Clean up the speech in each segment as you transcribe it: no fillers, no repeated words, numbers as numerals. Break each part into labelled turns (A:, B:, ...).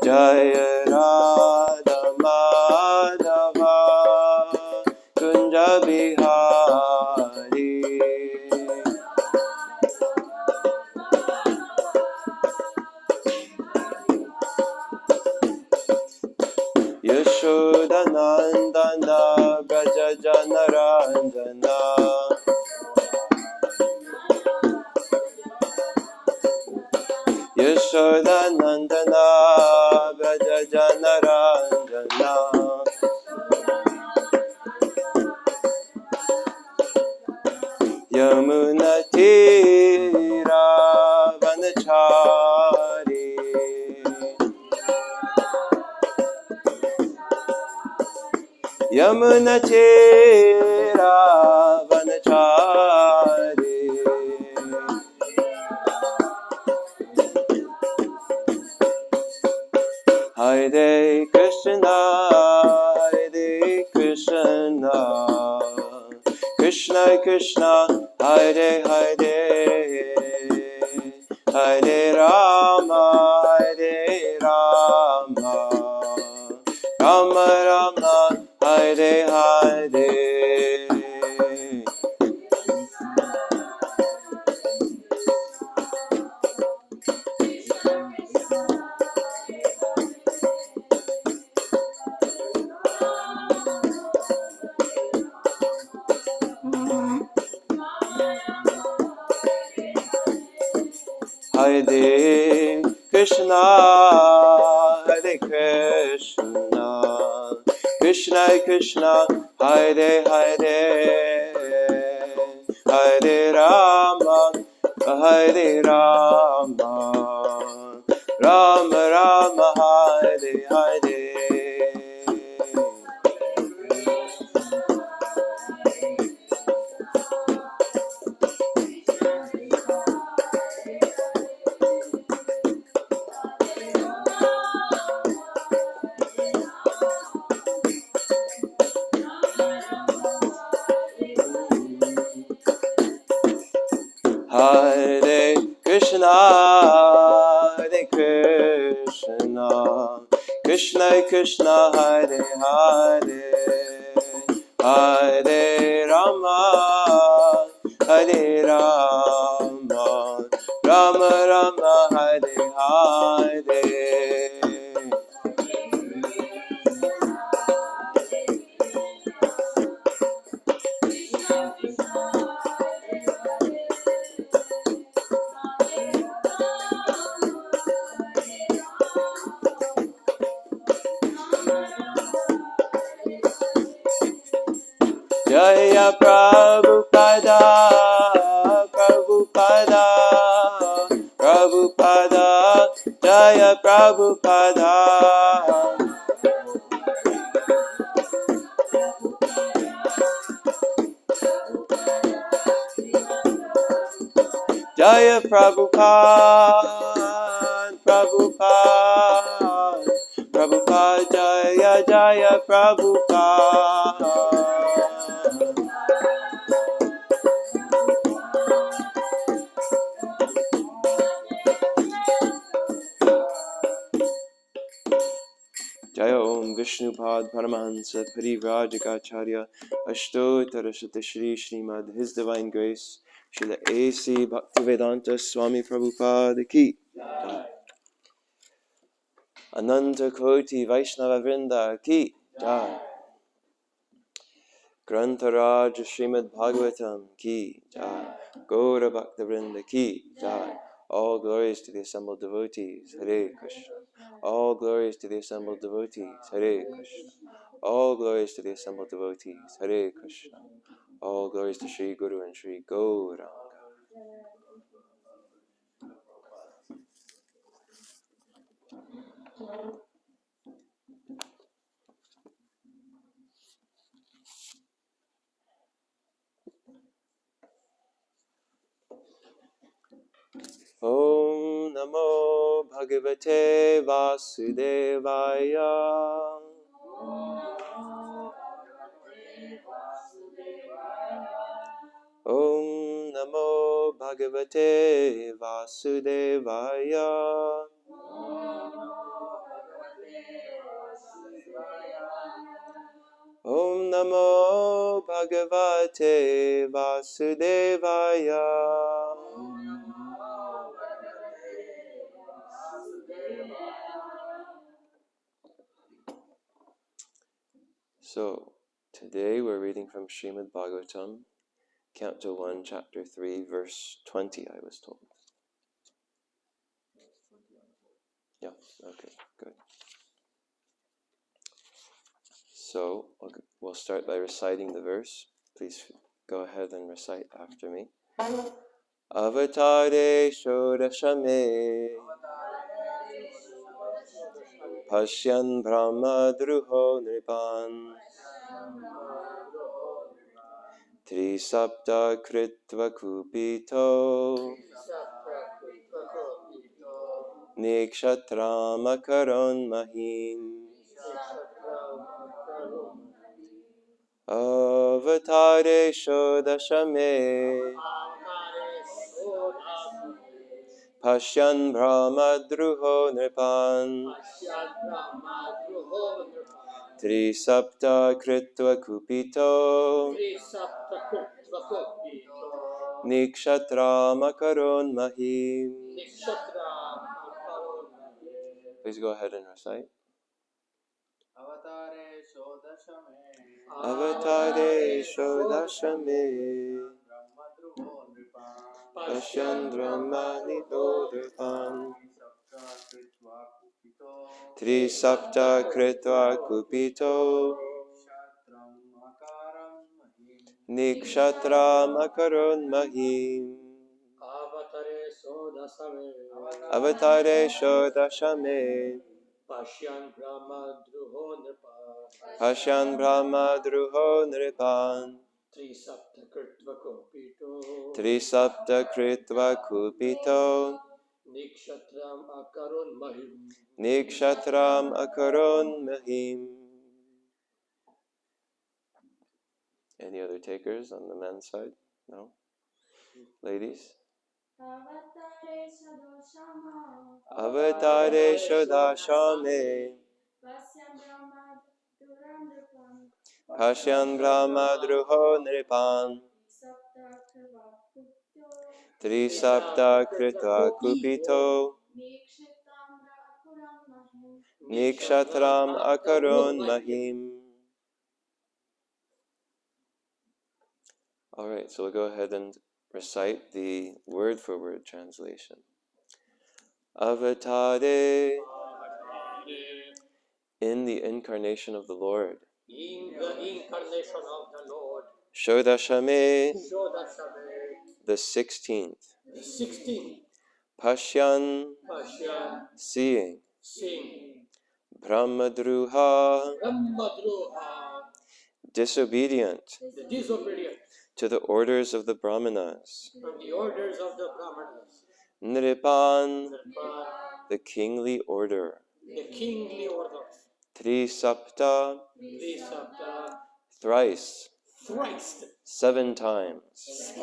A: Jaya Radha Madhava Kunja Bihari Yashoda Nandana Braja Janaranjana Yashoda Nandana Braja Janaranjana Yamuna Tira Vanachari Yamuna Tira Vanachari Hare Krishna, Hare Krishna, Krishna Krishna, Hare Hare, Hare Rama, Hare Rama, Rama Rama, Hare Hare. Hare Krishna, Hare Krishna, Krishna Krishna, Hare Hare, Hare Rama, Hare Rama, Rama Rama, Hare Hare. Hare Krishna, Hare Krishna, Krishna Krishna, Hare Hare, Hare Rama, Hare Rama, Rama Rama, Hare Hare. Jaya Prabhupada, Prabhupada, Prabhupada, Jaya Prabhupada. Jaya Prabhupada, Prabhupada, Prabhupada, Jaya Jaya Prabhupada. Jaya Om Vishnupad Paramahansa Parivrajagacharya Ashtotara Shri Srimad His Divine Grace Srila A.C. Bhaktivedanta Swami Prabhupada Ki Jai. Ananta Koti Vaishnava Vrinda Ki Jai. Grantaraj Srimad Bhagavatam Ki Jai. Gaura Bhakta Vrinda Ki Jai. All glories to the assembled devotees. Hare Krishna. All glories to the assembled devotees. Hare Krishna. All glories to the assembled devotees. Hare Krishna. All glories to Sri Guru and Sri Gauranga. Om Namo Bhagavate Vasudevaya. Om Namo Bhagavate Vasudevaya. Namo Bhagavate Vasudevaya. So, today we're reading from Srimad Bhagavatam, Canto 1, Chapter 3, Verse 20, I was told. Yeah, okay, good. So, we'll start by reciting the verse. Please go ahead and recite after me. Avatare Shodashame Pashyan Brahma Druho Nripan Trisapta Kritva Kupito Nikshatram Mahim Avatare Shodashame Pashyan Brahma Druho Nripan Trisapta Kritva Kupito Nikshatra Makaron Mahim. Please go ahead and recite. Avatare Shodashame Pasyandrama Nidodripan Trisapta Kritva Kupito Nikshatra Makaron Mahim. Avatare Shodashame Pashyan Brahma Druho Nripan Trisapta Kritva Kupito Nikshatram Akaron Mahim. Any other takers on the men's side? No? Ladies? Avatare Shodashame Pashyan Brahma Druho Nripan Trisapta Kritva Kupito Nikshatram Akaron Mahim. Alright, so we'll go ahead and recite the word-for-word translation. Avatare, in the incarnation of the Lord. Shodashame, the 16th. Pashyan, seeing. Brahmadruha, disobedient to the orders of the Brahmanas. Nripan, the kingly order. Trisapta, thrice, 7 times.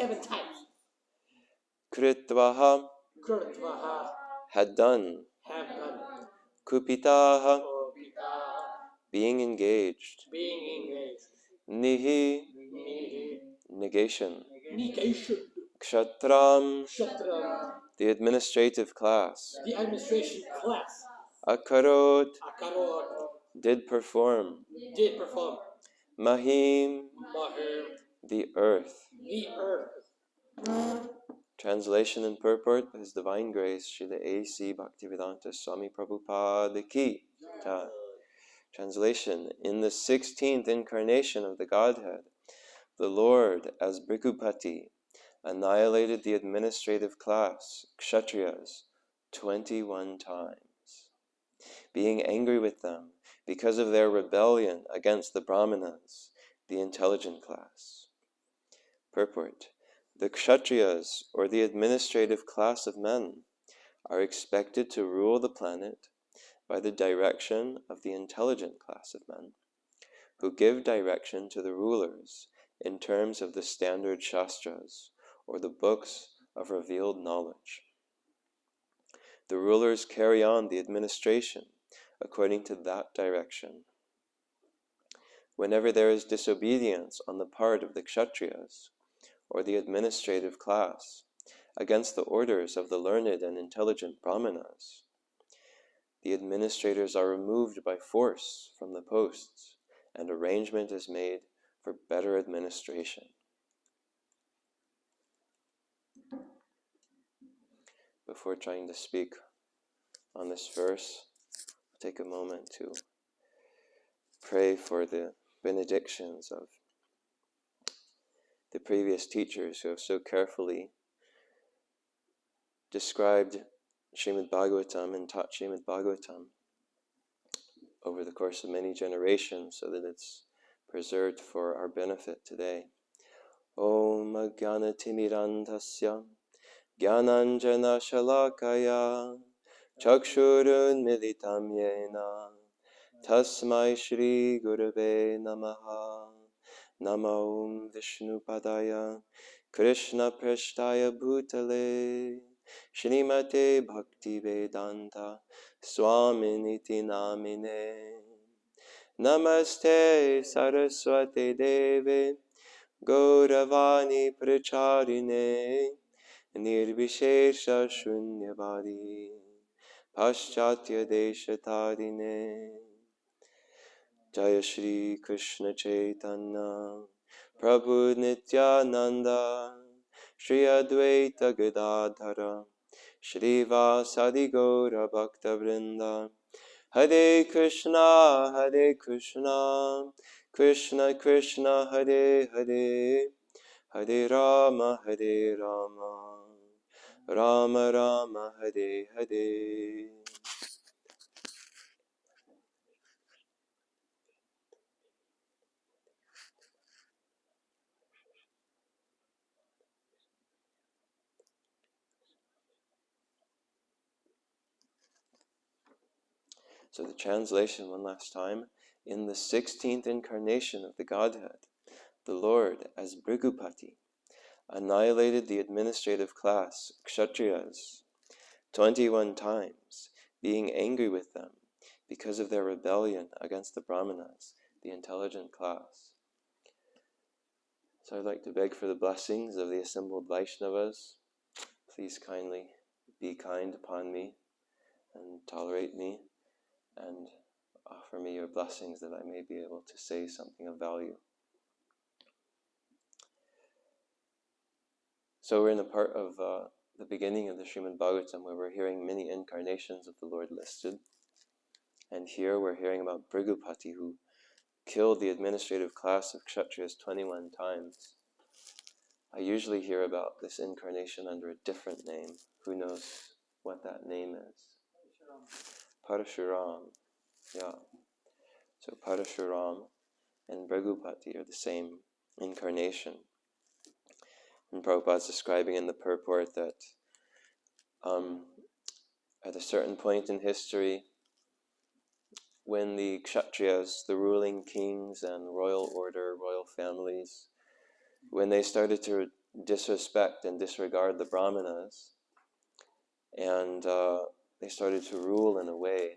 A: Kritvaha, had done. Kupitaha, being engaged. Nihi, negation. Kshatram, the administrative class. Akarot, did perform. Mahim, the earth. Translation and purport by His Divine Grace, Srila A.C. Bhaktivedanta Swami Prabhupada Ki. Translation: in the 16th incarnation of the Godhead, the Lord, as Bhrikupati, annihilated the administrative class, Kshatriyas, 21 times, being angry with them because of their rebellion against the Brahmanas, the intelligent class. Purport: the Kshatriyas, or the administrative class of men, are expected to rule the planet by the direction of the intelligent class of men, who give direction to the rulers in terms of the standard shastras, or the books of revealed knowledge. The rulers carry on the administration according to that direction. Whenever there is disobedience on the part of the Kshatriyas, or the administrative class, against the orders of the learned and intelligent Brahmanas, the administrators are removed by force from the posts, and arrangement is made for better administration. Before trying to speak on this verse, I'll take a moment to pray for the benedictions of the previous teachers who have so carefully described Srimad Bhagavatam and taught Srimad Bhagavatam over the course of many generations so that it's preserved for our benefit today. Om Ajnana Timirantasya Jnananjana Shalakaya Chakshurun Militam Yena Tasmai Shri Gurave Namaha Namo Om Vishnu Padaya Krishna Preshtaya Bhutale Shrimate Bhakti Vedanta Swaminiti Namine Namaste Saraswati Deve Gauravani Pracharine Nirvishesha Shunyavadi Paschatya Deshatarine Jaya Shri Krishna Chaitanya Prabhu Nityananda Shri Advaita Gadadhara Shri Vasadi Gaura Bhakta Vrinda Hare Krishna Krishna Krishna Hare Hare Hare Rama Rama Rama Hare Hare. So the translation one last time. In the 16th incarnation of the Godhead, the Lord, as Bhrigupati, annihilated the administrative class, Kshatriyas, 21 times, being angry with them because of their rebellion against the Brahmanas, the intelligent class. So I'd like to beg for the blessings of the assembled Vaishnavas. Please kindly be kind upon me and tolerate me and offer me your blessings that I may be able to say something of value. So we're in the part of the beginning of the Srimad Bhagavatam where we're hearing many incarnations of the Lord listed. And here we're hearing about Bhrigupati, who killed the administrative class of Kshatriyas 21 times. I usually hear about this incarnation under a different name. Who knows what that name is? Parashuram. Yeah. So Parashuram and Bhrigupati are the same incarnation. And Prabhupada's describing in the purport that at a certain point in history, when the Kshatriyas, the ruling kings and royal order, royal families, when they started to disrespect and disregard the Brahmanas, and they started to rule in a way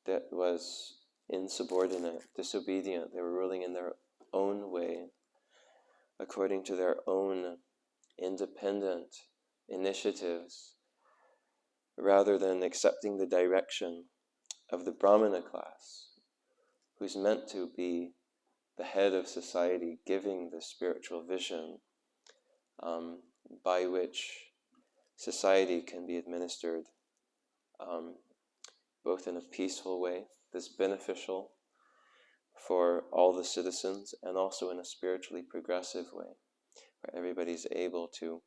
A: that was insubordinate, disobedient. They were ruling in their own way, according to their own independent initiatives, rather than accepting the direction of the Brahmana class, who's meant to be the head of society, giving the spiritual vision by which society can be administered both in a peaceful way that's beneficial for all the citizens, and also in a spiritually progressive way, where everybody's able to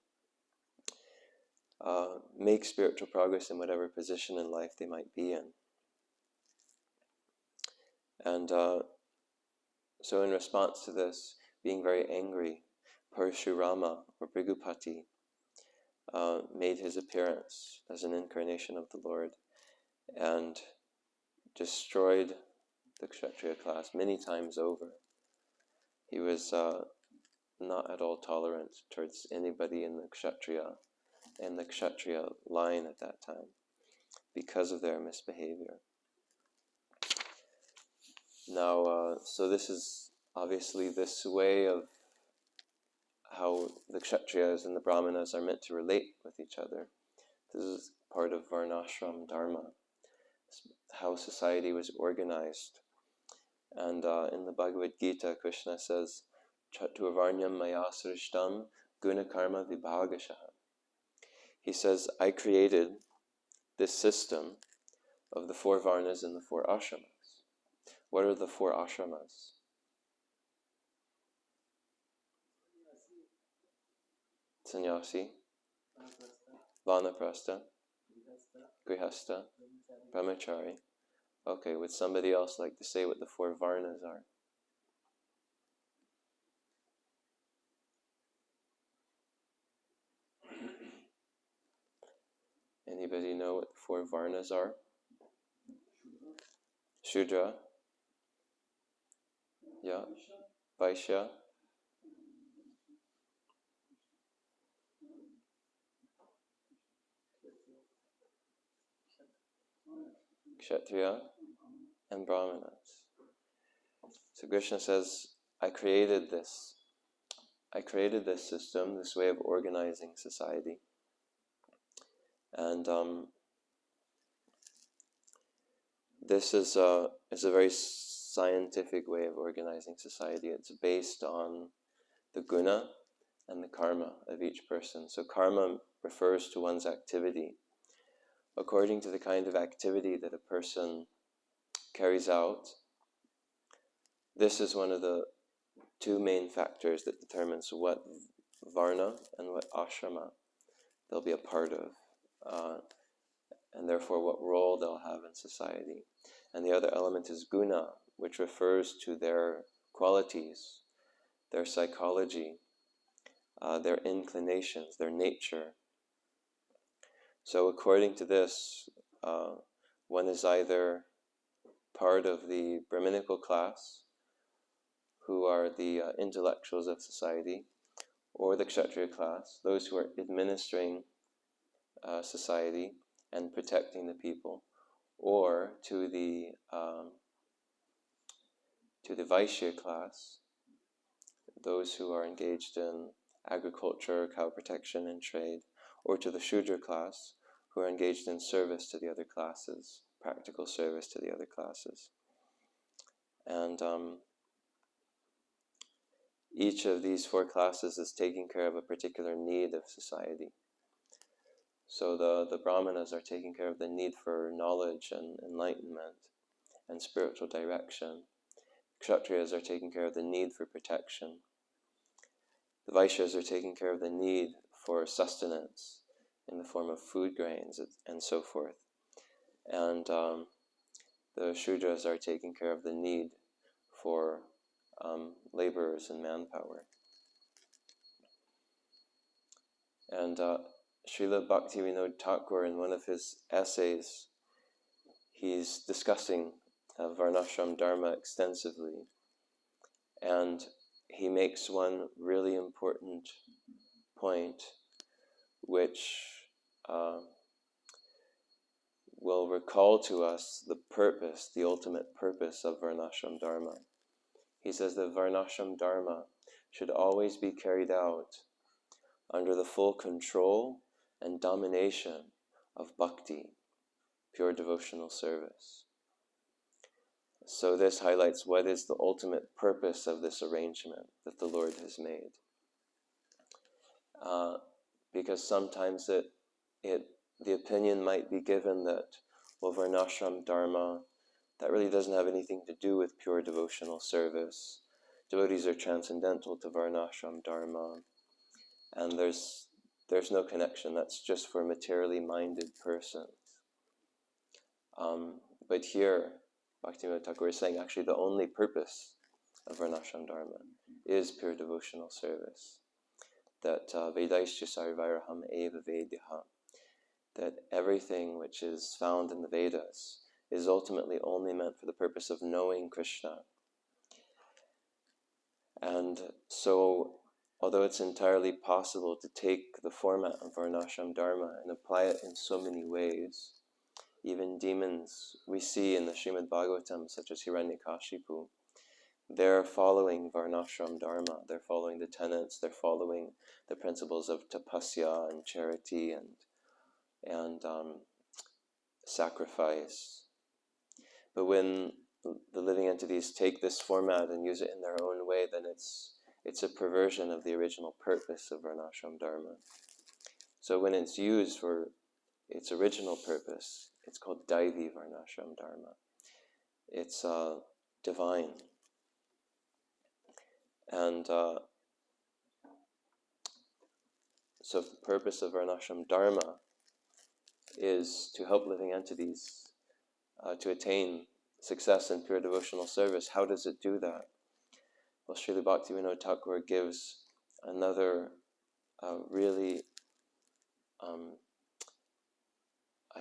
A: make spiritual progress in whatever position in life they might be in. And so in response to this, being very angry, Parashurama, or Bhrigupati, made his appearance as an incarnation of the Lord and destroyed the Kshatriya class many times over. He was not at all tolerant towards anybody in the Kshatriya line at that time because of their misbehavior. Now, so this is obviously this way of how the Kshatriyas and the Brahmanas are meant to relate with each other. This is part of Varnashram Dharma, how society was organized. And in the Bhagavad Gita, Krishna says, Chaturvarnyam maya srishtam guna karma vibhagashaha. He says, I created this system of the 4 varnas and the 4 ashramas. What are the 4 ashramas? Sannyasi, Vanaprastha, Grihastha, Brahmachari. Okay, would somebody else like to say what the 4 varnas are? Anybody know what the 4 varnas are? Shudra, yeah, Vaishya, Kshatriya, and Brahmanas. So Krishna says, I created this system, this way of organizing society. And this is a very scientific way of organizing society. It's based on the guna and the karma of each person. So karma refers to one's activity. According to the kind of activity that a person carries out, this is one of the 2 main factors that determines what varna and what ashrama they'll be a part of, and therefore what role they'll have in society. And the other element is guna, which refers to their qualities, their psychology, their inclinations, their nature. So according to this, one is either part of the Brahminical class, who are the intellectuals of society, or the Kshatriya class, those who are administering society and protecting the people, or to the Vaishya class, those who are engaged in agriculture, cow protection, and trade, or to the Shudra class, who are engaged in service to the other classes, practical service to the other classes. And each of these 4 classes is taking care of a particular need of society. So the Brahmanas are taking care of the need for knowledge and enlightenment and spiritual direction. Kshatriyas are taking care of the need for protection. The Vaishyas are taking care of the need for sustenance in the form of food grains and so forth. And the Shudras are taking care of the need for laborers and manpower. And Srila Bhaktivinoda Thakur, in one of his essays, he's discussing Varnashram Dharma extensively. And he makes one really important point, which will recall to us the purpose, the ultimate purpose of Varnashram Dharma. He says that Varnashram Dharma should always be carried out under the full control and domination of bhakti, pure devotional service. So this highlights what is the ultimate purpose of this arrangement that the Lord has made. Because sometimes the opinion might be given that, well, Varnashram Dharma, that really doesn't have anything to do with pure devotional service. Devotees are transcendental to Varnashram Dharma, and there's no connection. That's just for materially minded persons. But here, Bhaktivinoda Thakur is saying actually the only purpose of Varnashram Dharma is pure devotional service. That Vedaischa sarvairaham eva vedyaha, that everything which is found in the Vedas is ultimately only meant for the purpose of knowing Krishna. And so, although it's entirely possible to take the format of Varnashram Dharma and apply it in so many ways, even demons we see in the Srimad Bhagavatam, such as Hiranyakashipu, they're following Varnashram Dharma. They're following the tenets. They're following the principles of tapasya and charity and sacrifice. But when the living entities take this format and use it in their own way, then it's a perversion of the original purpose of Varnashram Dharma. So when it's used for its original purpose, it's called Daivi Varnashram Dharma. It's divine. And so the purpose of Varnashram Dharma is to help living entities to attain success in pure devotional service. How does it do that? Well, Srila Bhaktivinoda Thakur gives another really, I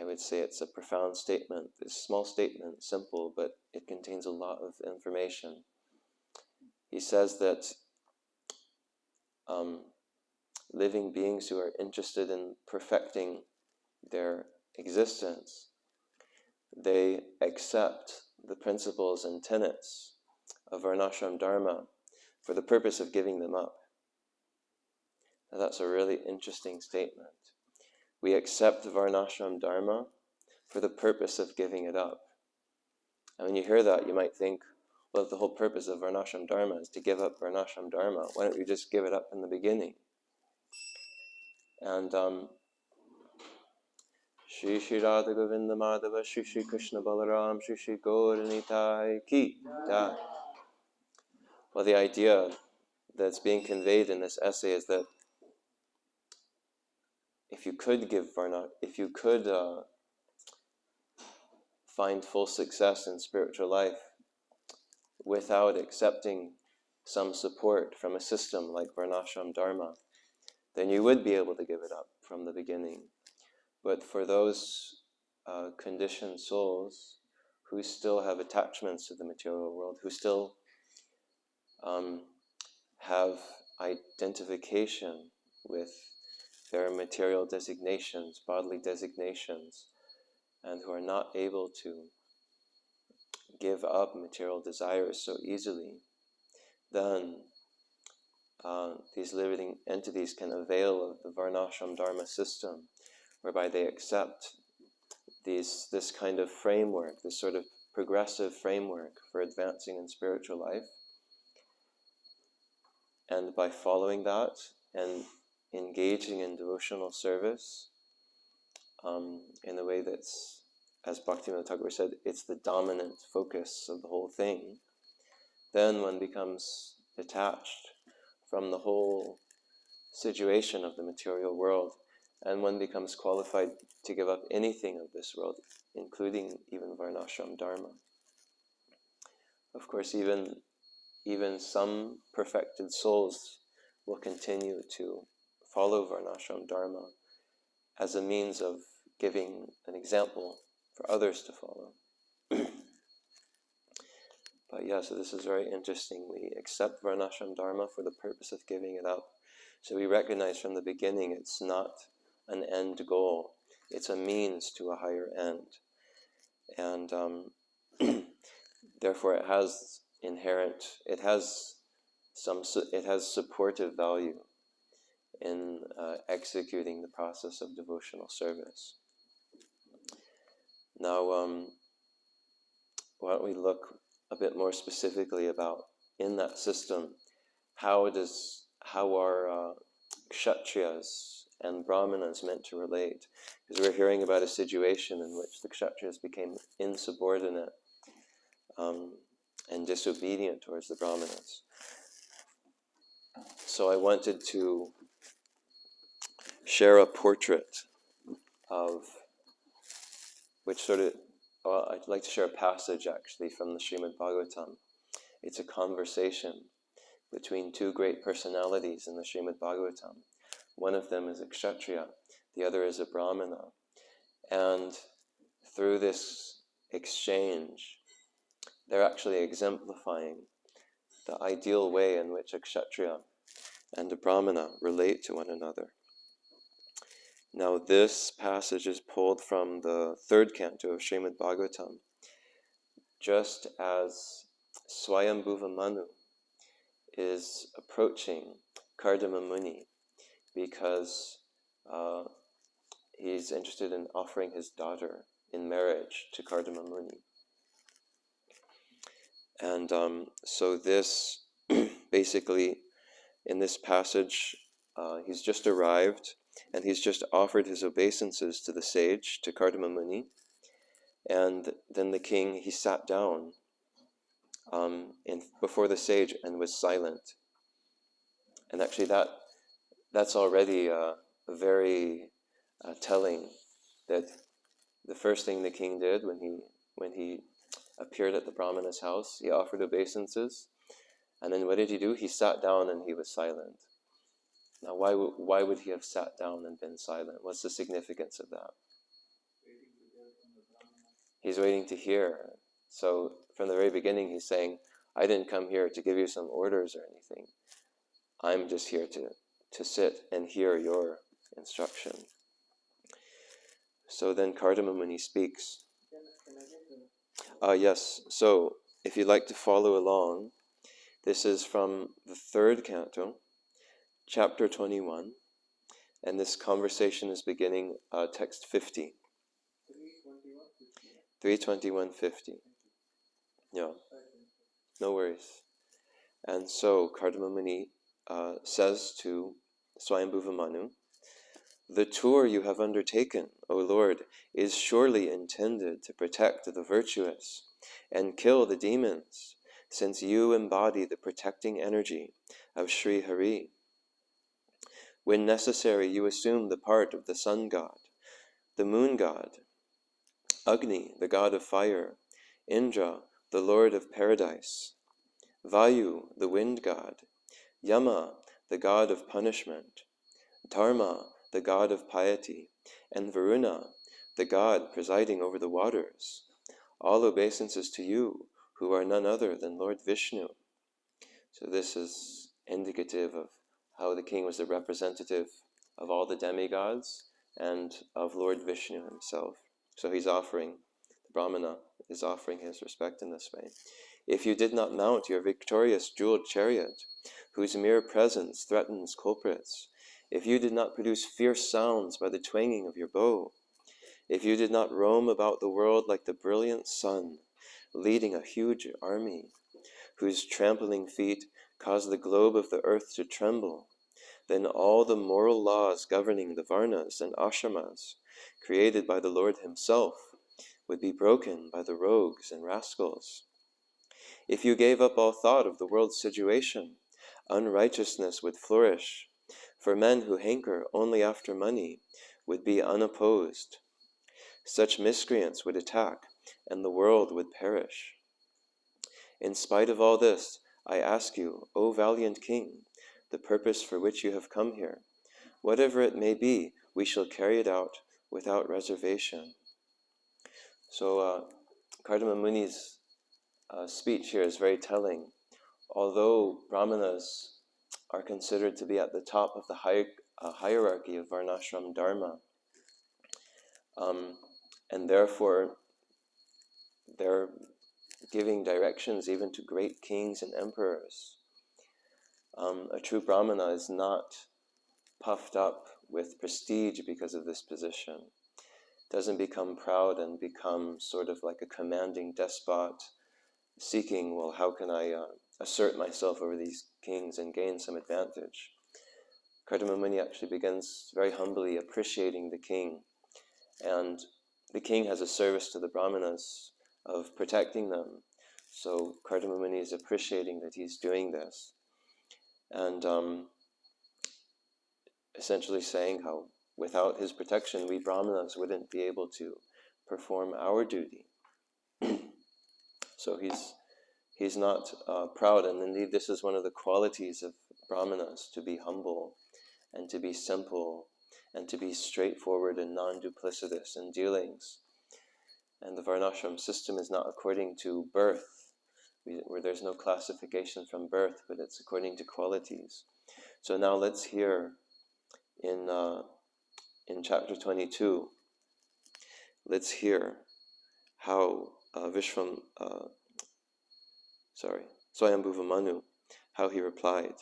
A: would say it's a profound statement. It's a small statement, simple, but it contains a lot of information. He says that living beings who are interested in perfecting their existence, they accept the principles and tenets of Varnashram Dharma for the purpose of giving them up. Now that's a really interesting statement. We accept Varnashram Dharma for the purpose of giving it up. And when you hear that, you might think, well, if the whole purpose of Varnashram Dharma is to give up Varnashram Dharma, why don't you just give it up in the beginning? And Shri Shri Radha Govinda Madhava, Shri Shri Krishna Balaram, Shri Shri Gaura Nitai Ki Jai. Well, the idea that's being conveyed in this essay is that if you could find full success in spiritual life without accepting some support from a system like Varnashram Dharma, then you would be able to give it up from the beginning. But for those conditioned souls who still have attachments to the material world, who still have identification with their material designations, bodily designations, and who are not able to give up material desires so easily, then these living entities can avail of the Varnashram Dharma system, whereby they accept this kind of framework, this sort of progressive framework for advancing in spiritual life. And by following that and engaging in devotional service in a way that's, as Bhaktivinoda Thakur said, it's the dominant focus of the whole thing, then one becomes detached from the whole situation of the material world, and one becomes qualified to give up anything of this world, including even Varnashram Dharma. Of course, even some perfected souls will continue to follow Varnashram Dharma as a means of giving an example for others to follow. But yeah, so this is very interesting. We accept Varnashram Dharma for the purpose of giving it up. So we recognize from the beginning it's not an end goal. It's a means to a higher end. And therefore it has supportive value in executing the process of devotional service. Now, why don't we look a bit more specifically about, in that system, how are Kshatriyas and Brahmanas meant to relate? Because we're hearing about a situation in which the Kshatriyas became insubordinate and disobedient towards the Brahmanas. So I wanted to share a portrait of I'd like to share a passage actually from the Srimad Bhagavatam. It's a conversation between two great personalities in the Srimad Bhagavatam. One of them is a Kshatriya, the other is a Brahmana. And through this exchange, they're actually exemplifying the ideal way in which a Kshatriya and a Brahmana relate to one another. Now this passage is pulled from the third canto of Srimad Bhagavatam, just as Swayambhuva Manu is approaching Kardama Muni because he's interested in offering his daughter in marriage to Kardama Muni. And so this, basically, in this passage, he's just arrived, and he's just offered his obeisances to the sage, to Kardama Muni, and then the king, he sat down before the sage and was silent. And actually that's already very telling, that the first thing the king did when he appeared at the Brahmana's house, he offered obeisances, and then what did he do? He sat down and he was silent. Now why would he have sat down and been silent? What's the significance of that? He's waiting to hear. So from the very beginning he's saying, I didn't come here to give you some orders or anything. I'm just here to sit and hear your instruction. So then Kardama Muni speaks. Yes, so if you'd like to follow along, this is from the third canto, chapter 21, and this conversation is beginning text 50. 321.50. Yeah, no worries. And so Kardama Muni says to Swayambhuva Manu, the tour you have undertaken, O Lord, is surely intended to protect the virtuous and kill the demons, since you embody the protecting energy of Sri Hari. When necessary, you assume the part of the sun god, the moon god, Agni, the god of fire, Indra, the lord of paradise, Vayu, the wind god, Yama, the god of punishment, Dharma, the god of piety, and Varuna, the god presiding over the waters. All obeisances to you, who are none other than Lord Vishnu. So this is indicative of how the king was the representative of all the demigods and of Lord Vishnu himself. So he's offering, the Brahmana is offering his respect in this way. If you did not mount your victorious jeweled chariot, whose mere presence threatens culprits, if you did not produce fierce sounds by the twanging of your bow, if you did not roam about the world like the brilliant sun, leading a huge army, whose trampling feet cause the globe of the earth to tremble, then all the moral laws governing the varnas and ashramas, created by the Lord himself, would be broken by the rogues and rascals. If you gave up all thought of the world's situation, unrighteousness would flourish, for men who hanker only after money would be unopposed. Such miscreants would attack, and the world would perish. In spite of all this, I ask you, O valiant king, the purpose for which you have come here. Whatever it may be, we shall carry it out without reservation. So Kardama Muni's speech here is very telling. Although Brahmanas are considered to be at the top of the hierarchy of Varnashram Dharma, and therefore they're giving directions even to great kings and emperors. A true Brahmana is not puffed up with prestige because of this position. Doesn't become proud and become sort of like a commanding despot, seeking, well, how can I assert myself over these kings and gain some advantage? Kardama Muni actually begins very humbly appreciating the king, and the king has a service to the Brahmanas of protecting them. So Kardama Muni is appreciating that he's doing this, and essentially saying how without his protection, we Brahmanas wouldn't be able to perform our duty. So he's not proud, and indeed this is one of the qualities of Brahmanas, to be humble and to be simple and to be straightforward and non-duplicitous in dealings. And the Varnashram system is not according to birth, where there's no classification from birth, but it's according to qualities. So now let's hear in in chapter 22, let's hear how Swayambhuva Manu, how he replied.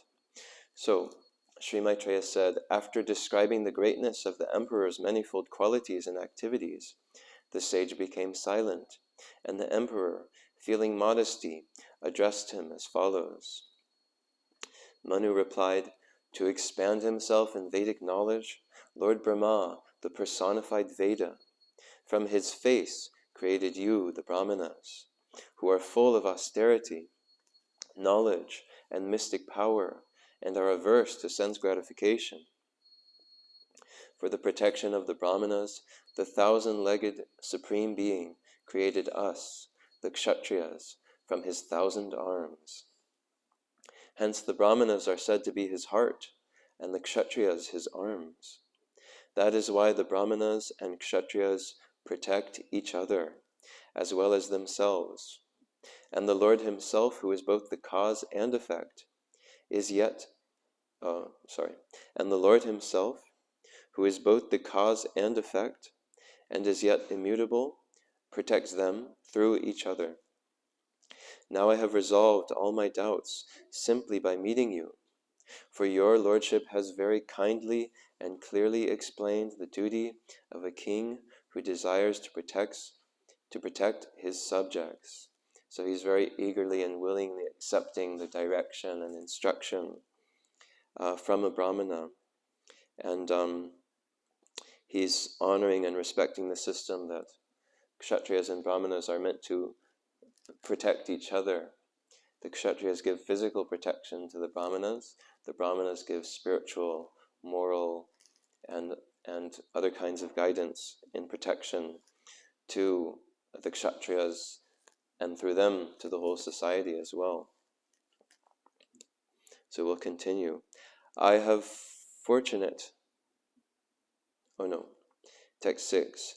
A: So, Sri Maitreya said, after describing the greatness of the emperor's manifold qualities and activities, the sage became silent, and the emperor, feeling modesty, addressed him as follows. Manu replied, to expand himself in Vedic knowledge, Lord Brahma, the personified Veda, from his face created you, the Brahmanas, who are full of austerity, knowledge, and mystic power, and are averse to sense gratification. For the protection of the Brahmanas, the thousand-legged Supreme Being created us, the Kshatriyas, from his 1,000 arms. Hence the Brahmanas are said to be his heart, and the Kshatriyas his arms. That is why the Brahmanas and Kshatriyas protect each other, as well as themselves. And the Lord himself, who is both the cause and effect, and the Lord himself, who is both the cause and effect, and is yet immutable, protects them through each other. Now I have resolved all my doubts simply by meeting you, for your lordship has very kindly and clearly explained the duty of a king who desires to protect his subjects. So he's very eagerly and willingly accepting the direction and instruction from a Brahmana. And he's honoring and respecting the system that Kshatriyas and Brahmanas are meant to protect each other. The Kshatriyas give physical protection to the Brahmanas give spiritual, moral, and other kinds of guidance in protection to the Kshatriyas, and through them to the whole society as well. So we'll continue. Text 6.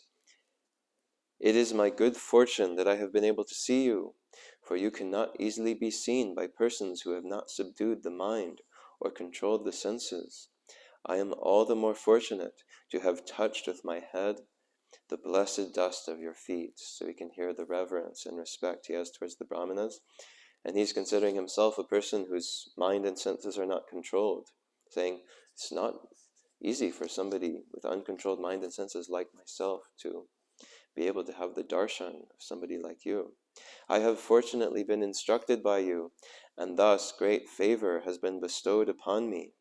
A: It is my good fortune that I have been able to see you, for you cannot easily be seen by persons who have not subdued the mind or controlled the senses. I am all the more fortunate to have touched with my head the blessed dust of your feet. So we can hear the reverence and respect he has towards the Brahmanas. And he's considering himself a person whose mind and senses are not controlled, saying it's not easy for somebody with uncontrolled mind and senses like myself to be able to have the darshan of somebody like you. I have fortunately been instructed by you, and thus great favor has been bestowed upon me.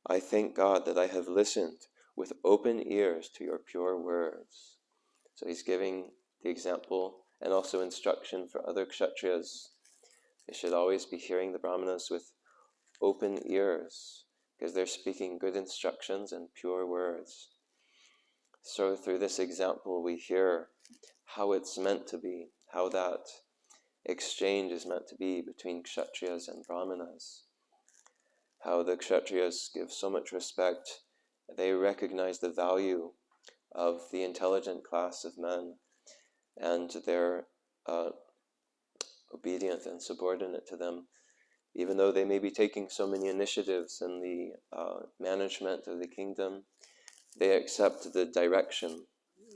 A: I thank God that I have listened with open ears to your pure words. So he's giving the example and also instruction for other Kshatriyas. They should always be hearing the Brahmanas with open ears, because they're speaking good instructions and pure words. So through this example, we hear how it's meant to be, how that exchange is meant to be between Kshatriyas and Brahmanas. How the Kshatriyas give so much respect. They recognize the value of the intelligent class of men, and they're obedient and subordinate to them. Even though they may be taking so many initiatives in the management of the kingdom, they accept the direction.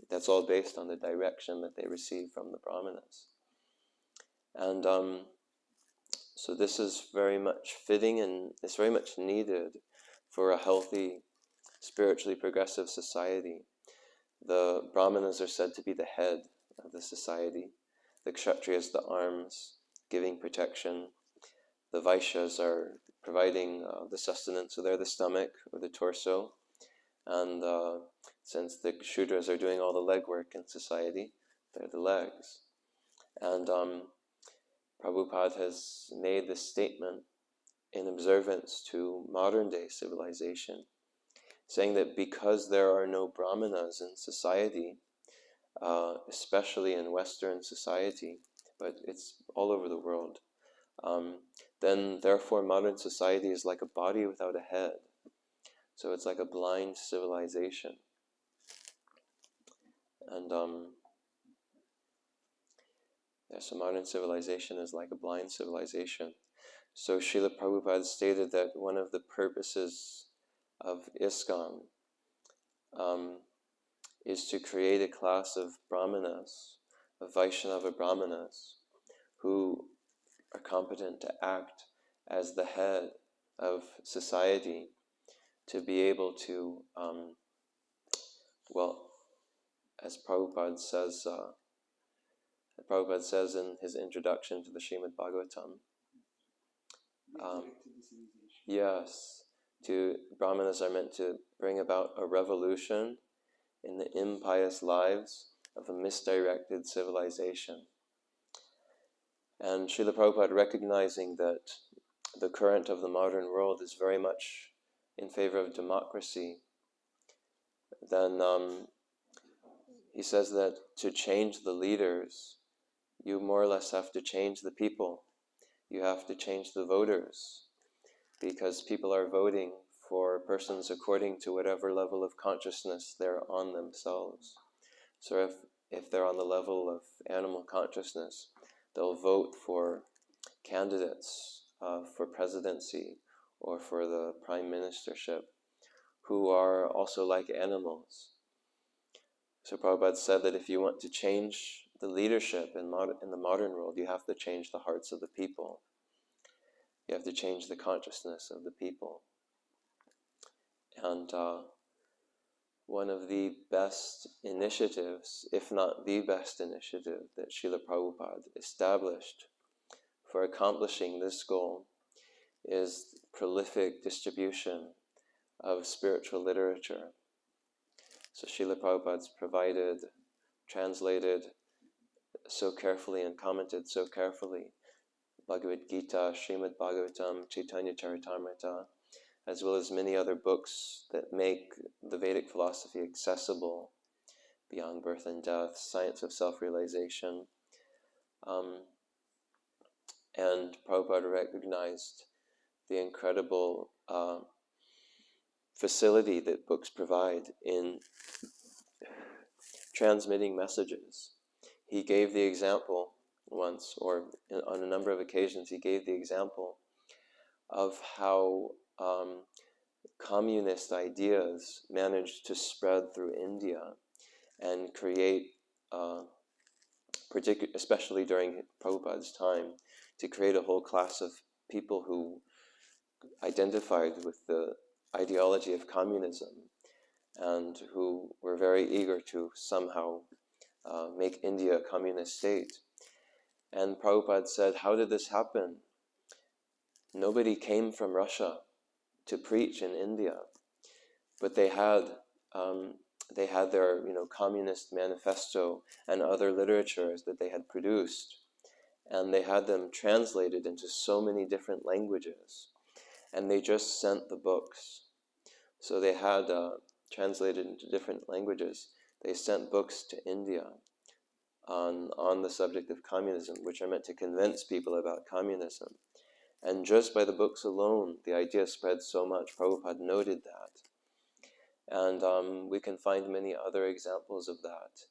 A: That's all based on the direction that they receive from the Brahmanas. And so this is very much fitting, and it's very much needed for a healthy, spiritually progressive society. The Brahmanas are said to be the head of the society. The Kshatriyas, the arms, giving protection. The Vaishyas are providing the sustenance, so they're the stomach or the torso. And since the Shudras are doing all the legwork in society, they're the legs. And Prabhupada has made this statement in observance to modern-day civilization, saying that because there are no Brahmanas in society, especially in Western society, but it's all over the world, then therefore modern society is like a body without a head. So it's like a blind civilization. And so modern civilization is like a blind civilization. So Srila Prabhupada stated that one of the purposes of ISKCON is to create a class of brahmanas, of Vaishnava brahmanas, who are competent to act as the head of society, to be able to, as Prabhupada says in his introduction to the Srimad Bhagavatam, yes, brahmanas are meant to bring about a revolution in the impious lives of a misdirected civilization. And Srila Prabhupada, recognizing that the current of the modern world is very much in favor of democracy, then he says that to change the leaders, you more or less have to change the people. You have to change the voters, because people are voting for persons according to whatever level of consciousness they're on themselves. So if they're on the level of animal consciousness, they'll vote for candidates for presidency or for the prime ministership who are also like animals. So Prabhupada said that if you want to change the leadership in the modern world, you have to change the hearts of the people. You have to change the consciousness of the people. And one of the best initiatives, if not the best initiative, that Srila Prabhupada established for accomplishing this goal is prolific distribution of spiritual literature. So Srila Prabhupada's translated so carefully and commented so carefully Bhagavad Gita, Srimad Bhagavatam, Chaitanya Charitamrita, as well as many other books that make the Vedic philosophy accessible: Beyond Birth and Death, Science of Self-Realization. And Prabhupada recognized the incredible facility that books provide in transmitting messages. He gave the example once, or on a number of occasions, he gave the example of how communist ideas managed to spread through India and create, especially during Prabhupada's time, to create a whole class of people who identified with the ideology of communism and who were very eager to somehow make India a communist state. And Prabhupada said, how did this happen? Nobody came from Russia to preach in India, but they had their communist manifesto and other literatures that they had produced, and they had them translated into so many different languages, and they just sent the books. So they had translated into different languages. They sent books to India on the subject of communism, which are meant to convince people about communism. And just by the books alone, the idea spread so much. Prabhupada noted that. And we can find many other examples of that.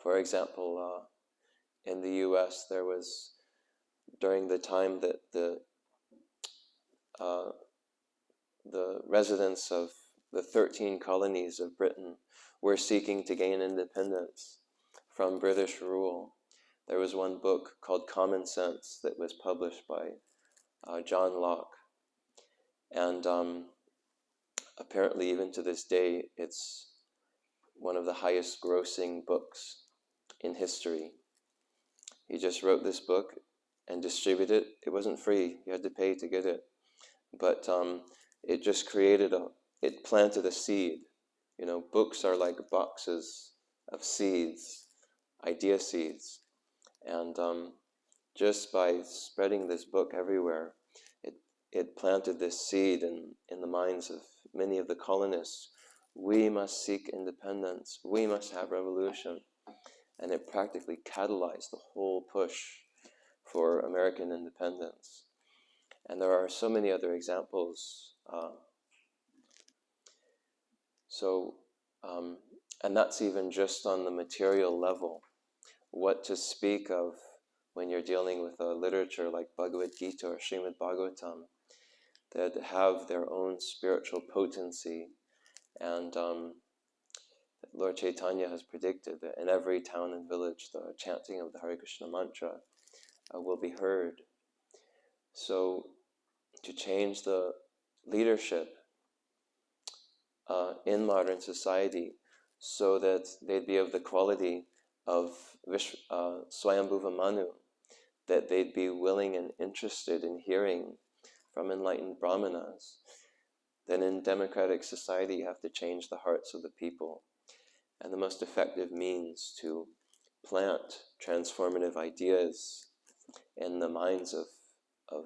A: For example, in the US, there was, during the time that the residents of the 13 colonies of Britain were seeking to gain independence from British rule, there was one book called Common Sense that was published by John Locke. And apparently, even to this day, it's one of the highest grossing books in history. He just wrote this book and distributed it. It wasn't free. You had to pay to get it. But it just it planted a seed. Books are like boxes of seeds, idea seeds. And just by spreading this book everywhere, it planted this seed in the minds of many of the colonists. We must seek independence. We must have revolution. And it practically catalyzed the whole push for American independence. And there are so many other examples. And that's even just on the material level. What to speak of when you're dealing with a literature like Bhagavad Gita or Srimad Bhagavatam, that have their own spiritual potency. And Lord Chaitanya has predicted that in every town and village, the chanting of the Hare Krishna mantra will be heard. So to change the leadership in modern society so that they'd be of the quality of Swayambhuva Manu, that they'd be willing and interested in hearing from enlightened brahmanas, then in democratic society you have to change the hearts of the people. And the most effective means to plant transformative ideas in the minds of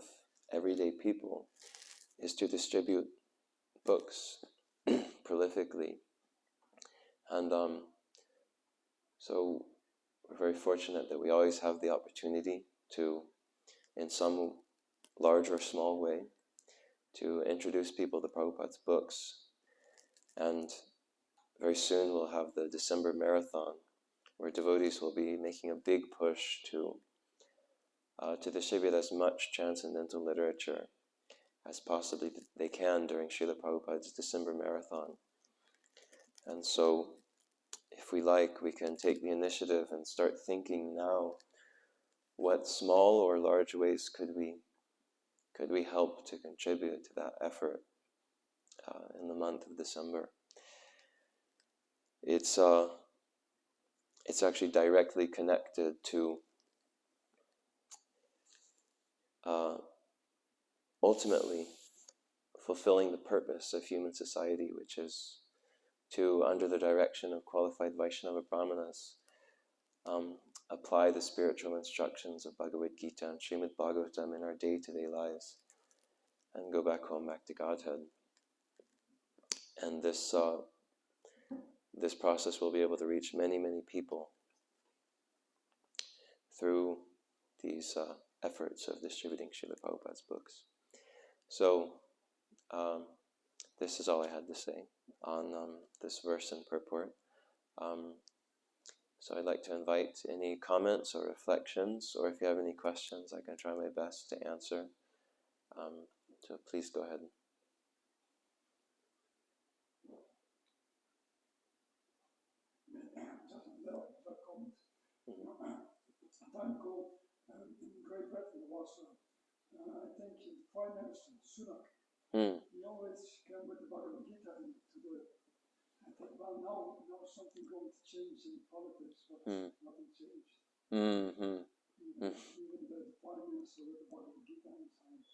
A: everyday people is to distribute books prolifically. And so we're very fortunate that we always have the opportunity to, in some large or small way, to introduce people to Prabhupada's books. And very soon we'll have the December Marathon, where devotees will be making a big push to distribute as much transcendental literature as possibly they can during Srila Prabhupada's December Marathon. And so, if we like, we can take the initiative and start thinking now, what small or large ways could we help to contribute to that effort in the month of December? It's actually directly connected to ultimately fulfilling the purpose of human society, which is to, under the direction of qualified Vaishnava Brahmanas, apply the spiritual instructions of Bhagavad Gita and Srimad Bhagavatam in our day-to-day lives and go back home, back to Godhead. And this process will be able to reach many, many people through these efforts of distributing Srila Prabhupada's books. So, this is all I had to say on this verse and purport. So I'd like to invite any comments or reflections, or if you have any questions, I can try my best to answer. So please go ahead.
B: Just a little comment. A time ago in Great Britain was, I think, Prime Minister Sunak. He always came with the Bhagavad Gita to do it. I think, well, now something going to change in politics, but nothing changed. Even the Prime Minister with the Bhagavad Gita in his hand.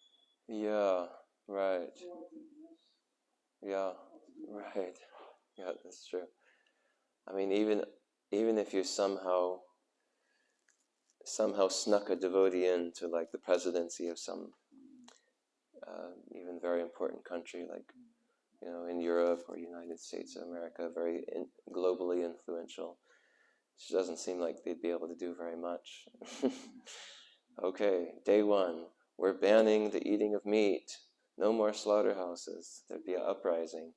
A: Yeah, right.
B: So I think, yes.
A: Yeah, right. Yeah, that's true. I mean, even if you somehow snuck a devotee into like the presidency of some even very important country, like in Europe or United States of America, very globally influential, it doesn't seem like they'd be able to do very much. Okay, day one, we're banning the eating of meat. No more slaughterhouses. There'd be an uprising.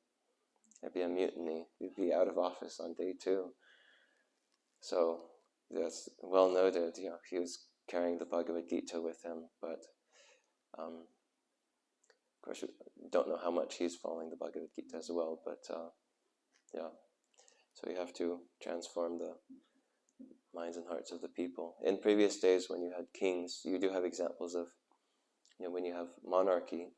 A: There'd be a mutiny. We'd be out of office on day two. So that's well noted. He was carrying the Bhagavad Gita with him, but of course, we don't know how much he's following the Bhagavad Gita as well. But yeah, so you have to transform the minds and hearts of the people. In previous days, when you had kings, you do have examples of, when you have monarchy,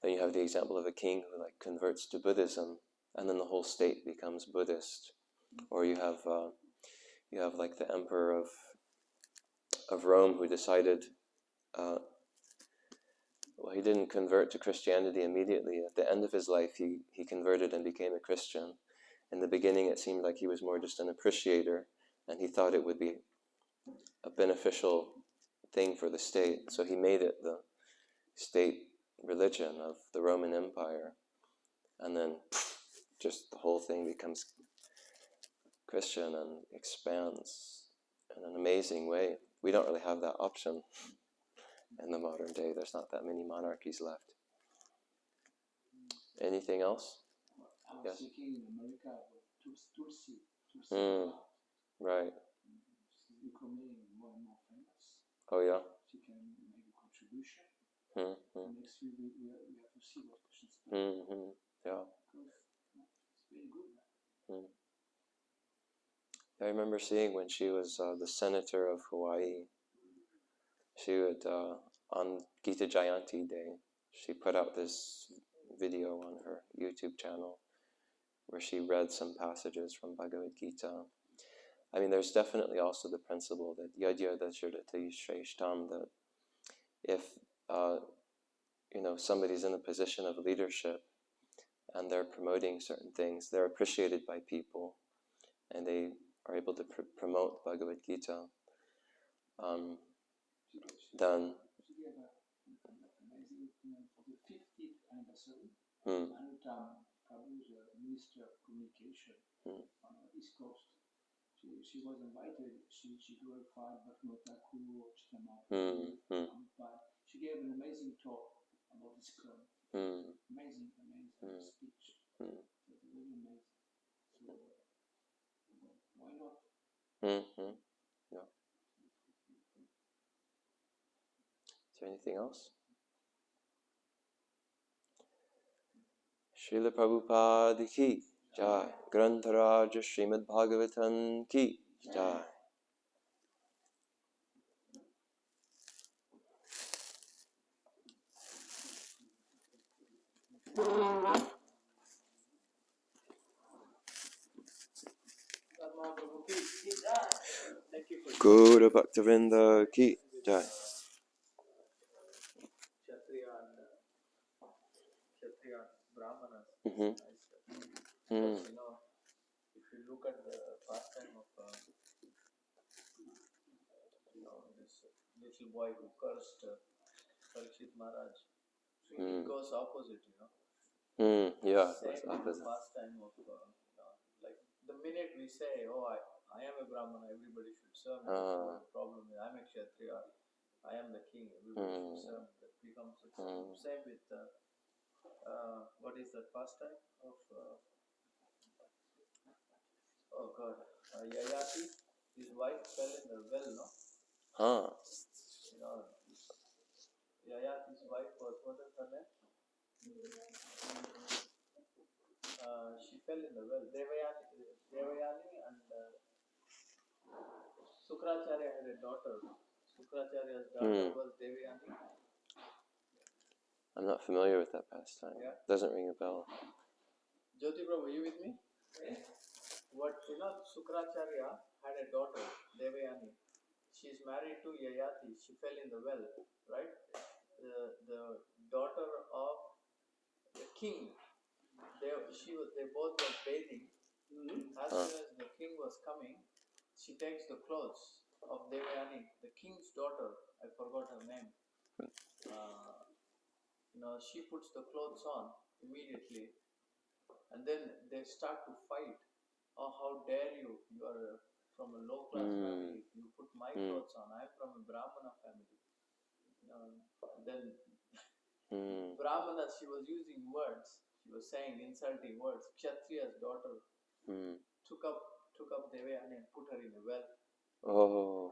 A: then you have the example of a king who converts to Buddhism, and then the whole state becomes Buddhist. Or you have like the emperor of Rome who decided, he didn't convert to Christianity immediately. At the end of his life, he converted and became a Christian. In the beginning, it seemed like he was more just an appreciator, and he thought it would be a beneficial thing for the state. So he made it the state religion of the Roman Empire. And then just the whole thing becomes Christian and expands in an amazing way. We don't really have that option in the modern day. There's not that many monarchies left. Anything else?
C: I was thinking in America about Tulsi.
A: Right.
C: She's becoming more and more famous.
A: Oh yeah.
C: She can make a contribution. Next week we have to see what Krishna's plan.
A: Yeah.
C: Because it's very good.
A: I remember seeing when she was the senator of Hawaii, she would, on Gita Jayanti Day, she put out this video on her YouTube channel where she read some passages from Bhagavad Gita. I mean, there's definitely also the principle that Yadya Dacharati Shreshtam, that if somebody's in a position of leadership and they're promoting certain things, they're appreciated by people, and they are able to promote Bhagavad Gita, then
C: She gave amazing for the 50th anniversary. Shantatma Prabhu, the Minister of Communication on the East Coast, she was invited. She glorified Bhaktivinoda Thakur, Chaitanya Prabhu. She gave an amazing talk about ISKCON. Amazing speech. It was really amazing. So why not?
A: Yeah. Is there anything else? Srila Prabhupada ki jai. Grantharaja Srimad Bhagavatam ki jai. Gaura Bhaktivinoda ki jai.
D: Kshatriya Brahmanas. Because, if you look at the pastime of this little boy who cursed Parikshit Maharaj, so it goes opposite,
A: Yeah,
D: same
A: it's opposite.
D: pastime of like the minute we say, oh, I am a Brahmana, everybody should serve me. The problem is I'm a Kshatriya, I am the king, everybody should serve me. That becomes same with what is that pastime of Yayati? His wife fell in the well, no? Yayati's wife was, what is her name? She fell in the well. Devayani and Sukracharya had a daughter. Sukracharya's daughter was Devayani.
A: I'm not familiar with that pastime.
D: Yeah.
A: Doesn't ring a bell.
D: Jyoti Prabhu, are you with me? What, Sukracharya had a daughter, Devayani. She's married to Yayati. She fell in the well, right? The daughter of the king. They both were bathing. As soon as the king was coming, she takes the clothes of Devayani, the king's daughter. I forgot her name. She puts the clothes on immediately, and then they start to fight. Oh, how dare you! You are from a low-class family. You put my clothes on. I'm from a Brahmana family. Then Brahmana, she was using words. She was saying insulting words. Kshatriya's daughter took up Devayani and put her in a well.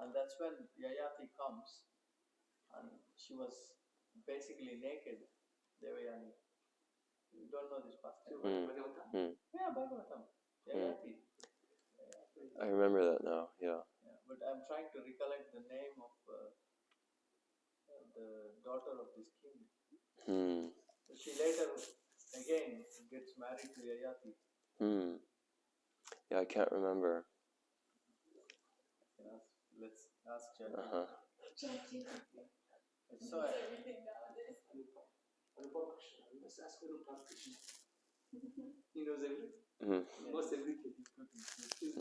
D: And that's when Yayati comes, and she was basically naked, Devayani. You don't know this pastime? Yeah, Bhagavatam. Yayati.
A: I remember that now, yeah.
D: But I'm trying to recollect the name of the daughter of this king. She later, again, gets married to Yayati.
A: Yeah, I can't remember.
D: Let's ask Chat. So,
C: Let's ask Krishna. He knows everything. He knows everything. He's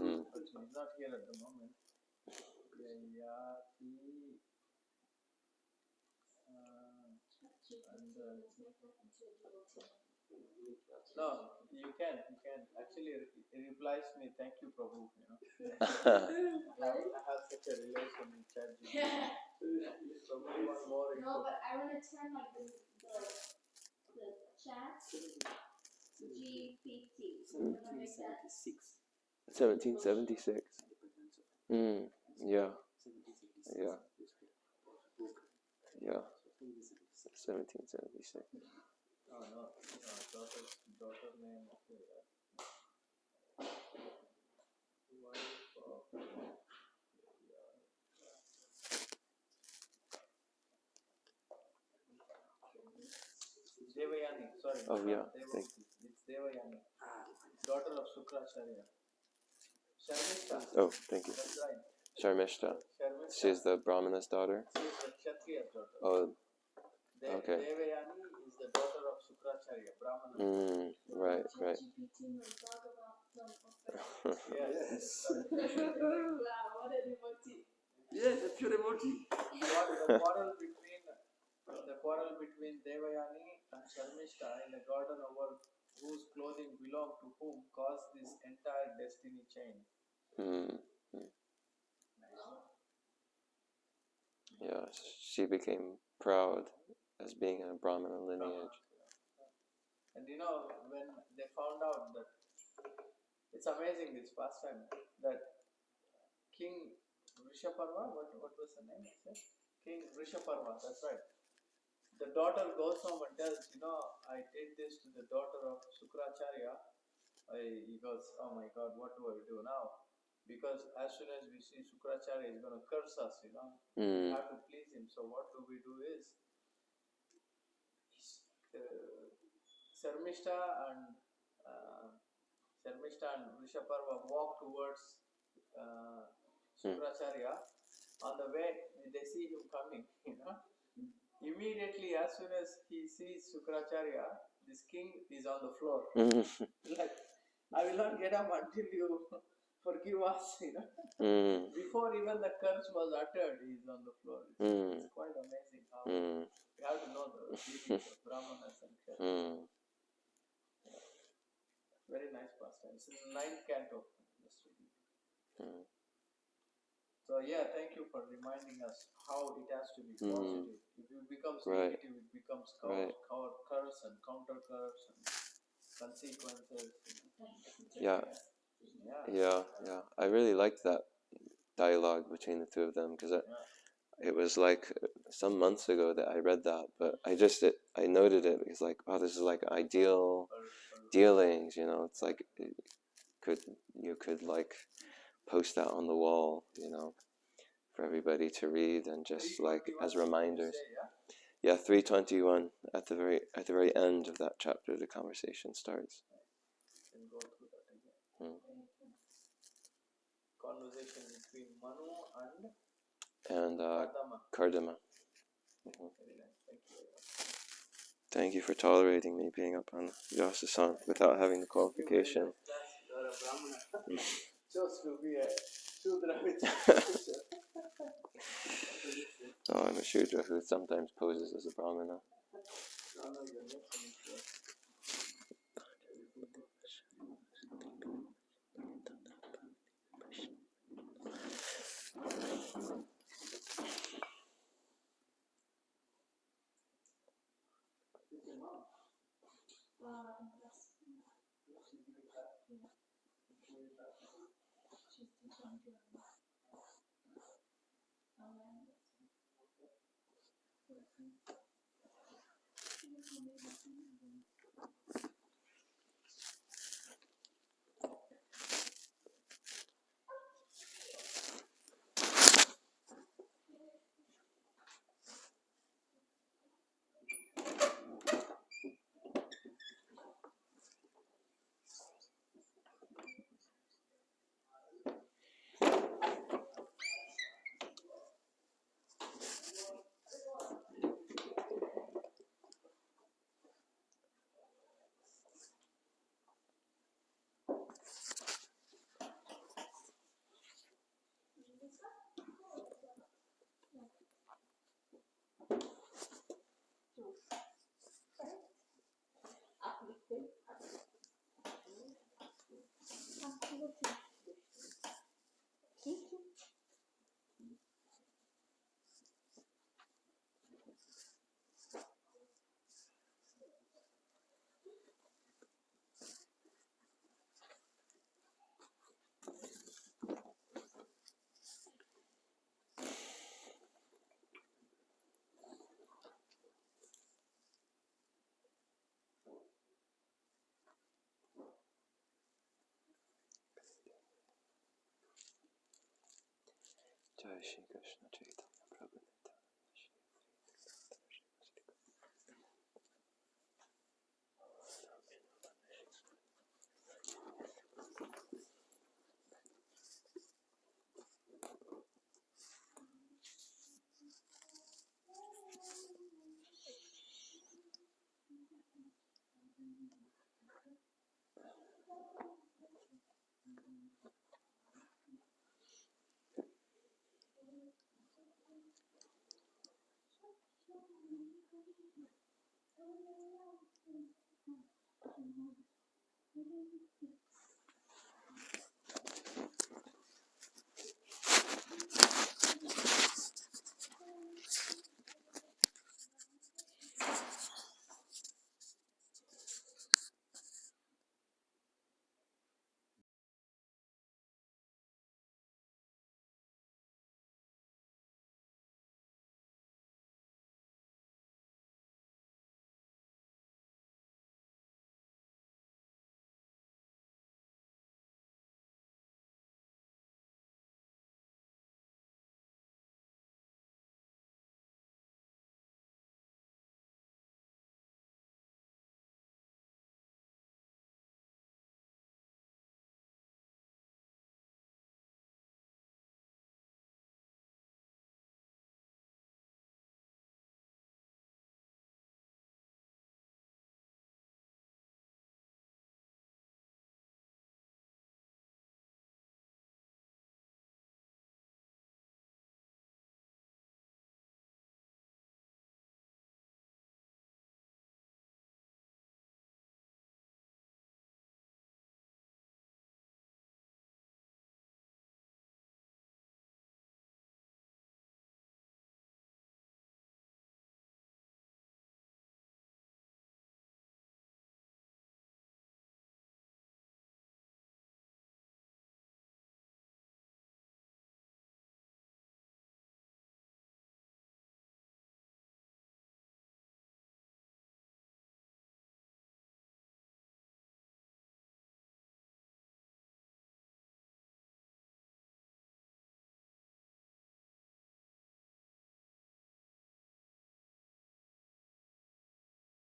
D: not here at the moment. Yayati. No, you can. Actually, it replies me, thank you, Prabhu. I have such a relation in chat.
E: No, but I want to turn like the chat GPT.
C: 1776.
A: 1776. Yeah. 1776. 1776.
D: Oh no, daughter name. Okay, wife of Devayani. Sorry.
A: Oh yeah,
D: It's Devayani, daughter of Sukracharya. Sharmishta.
A: oh, thank you.
D: That's right.
A: Sharmishta.
D: Sharmishta.
A: She's the Brahmana's daughter?
D: She is the Kshatriya's daughter.
A: Oh, okay.
D: Devayani is the daughter of Sukracharya, Brahmana.
A: Right.
D: Yes.
E: Wow, what a devotee.
B: Yes, a pure devotee.
D: The quarrel between Devayani and Sharmishta in the garden over whose clothing belonged to whom caused this entire destiny chain.
A: Yeah, she became proud as being a Brahmana lineage.
D: And when they found out that, it's amazing this pastime, that King Rishaparva, what was the name? King Rishaparva, that's right. The daughter goes home and tells, I did this to the daughter of Sukracharya. He goes, oh my God, what do I do now? Because as soon as we see Sukracharya is going to curse us, we have to please him. So what do we do is, Sharmishta and Rishaparva walk towards Sukracharya. On the way, they see him coming, Immediately, as soon as he sees Sukracharya, this king is on the floor. Like, I will not get up until you forgive us, Before even the curse was uttered, he is on the floor. It's quite amazing how you have to know the feelings of Brahmanas and Kshatriyas. Very nice pastime. It's in the 9th canto. So thank you for reminding us how it has to be positive. If it becomes negative, it becomes curse and counter curse and consequences.
A: Yeah. I really liked that dialogue between the two of them because it was like some months ago that I read that, but I noted it because this is like ideal dealings. It's like you could like post that on the wall, for everybody to read and just like as reminders. Yeah, 321 at the very end of that chapter, the conversation starts.
D: Conversation between Manu
A: and Kardama. Thank you for tolerating me being up on Vyasa-san without having the qualification.
D: Chose to be a Shudra.
A: Oh, I'm a Shudra who sometimes poses as a Brahmana. Shri Krishna Chaitanya Prabhu